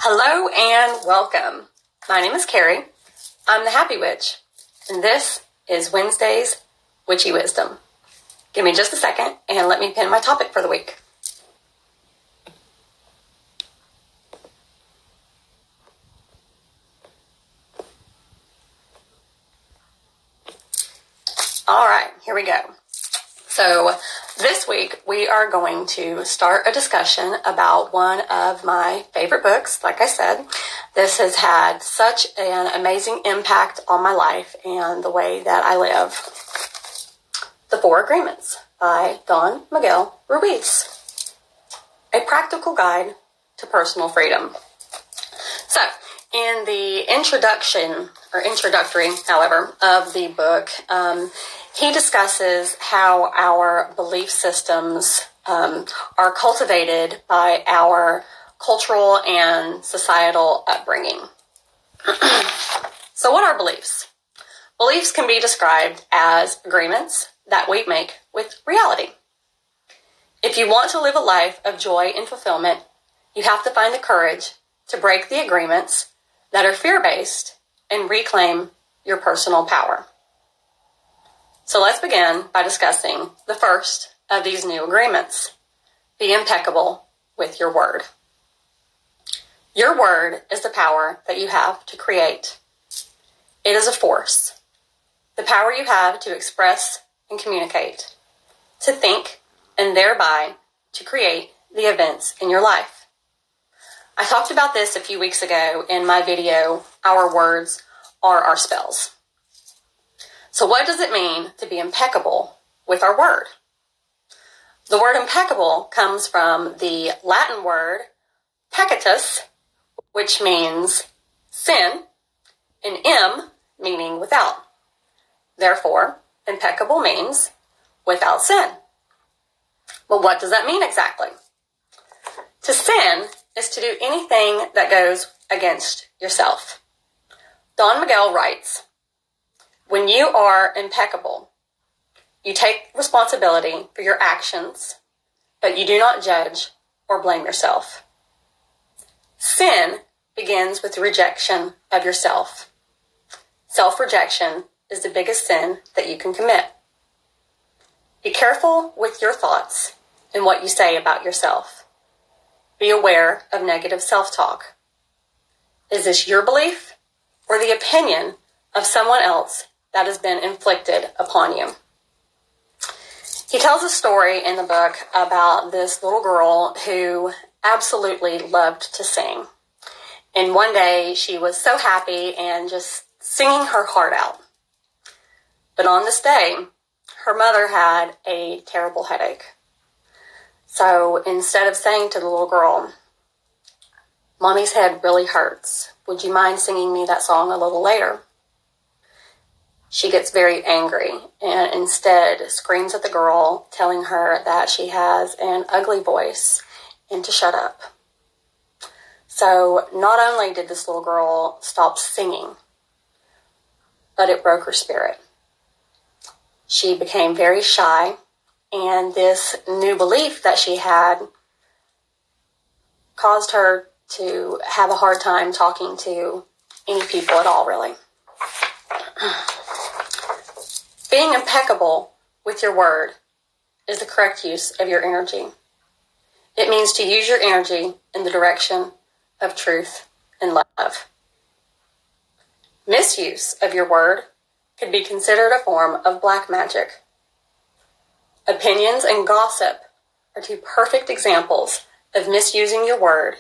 Hello and welcome. My name is Carrie. I'm the Happy Witch, and this is Wednesday's Witchy Wisdom. Give me just a second and let me pin my topic for the week. All right, here we go. So this week we are going to start a discussion about one of my favorite books. Like I said, this has had such an amazing impact on my life and the way that I live. The Four Agreements by Don Miguel Ruiz. A practical guide to personal freedom. So, in the introductory, however, of the book, he discusses how our belief systems are cultivated by our cultural and societal upbringing. So what are beliefs? Beliefs can be described as agreements that we make with reality. If you want to live a life of joy and fulfillment, you have to find the courage to break the agreements that are fear-based and reclaim your personal power. So let's begin by discussing the first of these new agreements. Be impeccable with your word. Your word is the power that you have to create. It is a force. The power you have to express and communicate, to think, and thereby to create the events in your life. I talked about this a few weeks ago in my video, Our Words Are Our Spells. So what does it mean to be impeccable with our word? The word impeccable comes from the Latin word peccatus, which means sin, and im meaning without. Therefore, impeccable means without sin. But what does that mean exactly? To sin is to do anything that goes against yourself. Don Miguel writes, when you are impeccable, you take responsibility for your actions, but you do not judge or blame yourself. Sin begins with the rejection of yourself. Self-rejection is the biggest sin that you can commit. Be careful with your thoughts and what you say about yourself. Be aware of negative self-talk. Is this your belief or the opinion of someone else that has been inflicted upon you? He tells a story in the book about this little girl who absolutely loved to sing. And one day she was so happy and just singing her heart out. But on this day, her mother had a terrible headache. So instead of saying to the little girl, "Mommy's head really hurts. Would you mind singing me that song a little later?" She gets very angry and instead screams at the girl, telling her that she has an ugly voice and to shut up. So not only did this little girl stop singing, but it broke her spirit. She became very shy, and this new belief that she had caused her to have a hard time talking to any people at all, really. Being impeccable with your word is the correct use of your energy. It means to use your energy in the direction of truth and love. Misuse of your word could be considered a form of black magic. Opinions and gossip are two perfect examples of misusing your word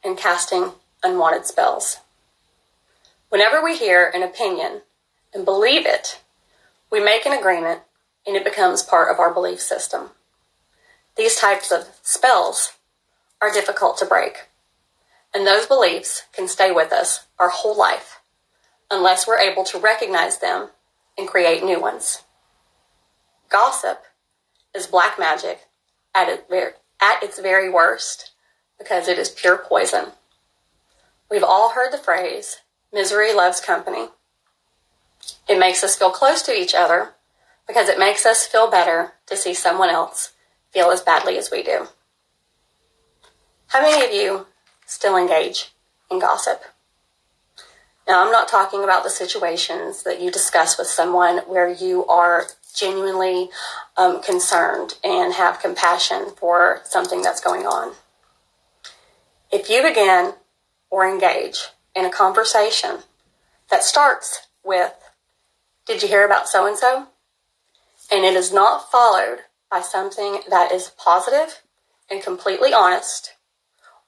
and casting unwanted spells. Whenever we hear an opinion and believe it, we make an agreement and it becomes part of our belief system. These types of spells are difficult to break, and those beliefs can stay with us our whole life unless we're able to recognize them and create new ones. Gossip is black magic at its very worst because it is pure poison. We've all heard the phrase, misery loves company. It makes us feel close to each other because it makes us feel better to see someone else feel as badly as we do. How many of you still engage and gossip. Now, I'm not talking about the situations that you discuss with someone where you are genuinely concerned and have compassion for something that's going on. If you begin or engage in a conversation that starts with, "Did you hear about so-and-so?" and it is not followed by something that is positive and completely honest,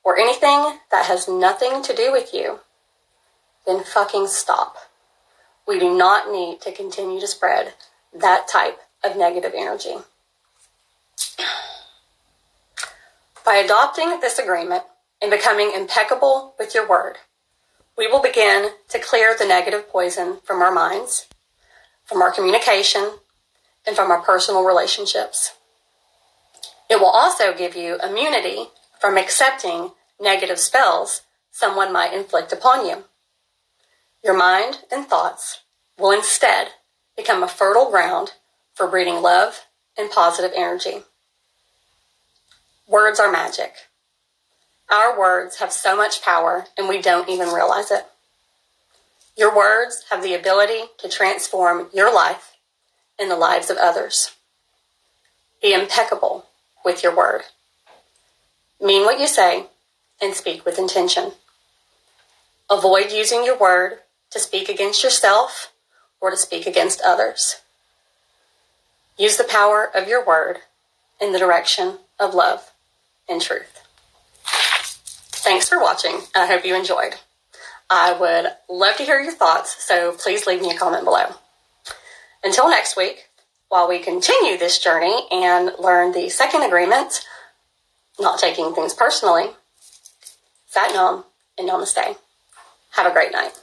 or anything that has nothing to do with you, then fucking stop. We do not need to continue to spread that type of negative energy. By adopting this agreement and becoming impeccable with your word, we will begin to clear the negative poison from our minds, from our communication, and from our personal relationships. It will also give you immunity from accepting negative spells someone might inflict upon you. Your mind and thoughts will instead become a fertile ground for breeding love and positive energy. Words are magic. Our words have so much power and we don't even realize it. Your words have the ability to transform your life and the lives of others. Be impeccable with your word. Mean what you say and speak with intention. Avoid using your word to speak against yourself or to speak against others. Use the power of your word in the direction of love and truth. Thanks for watching, and I hope you enjoyed. I would love to hear your thoughts, so please leave me a comment below. Until next week, while we continue this journey and learn the second agreement, not taking things personally, Sat Nam and Namaste. Have a great night.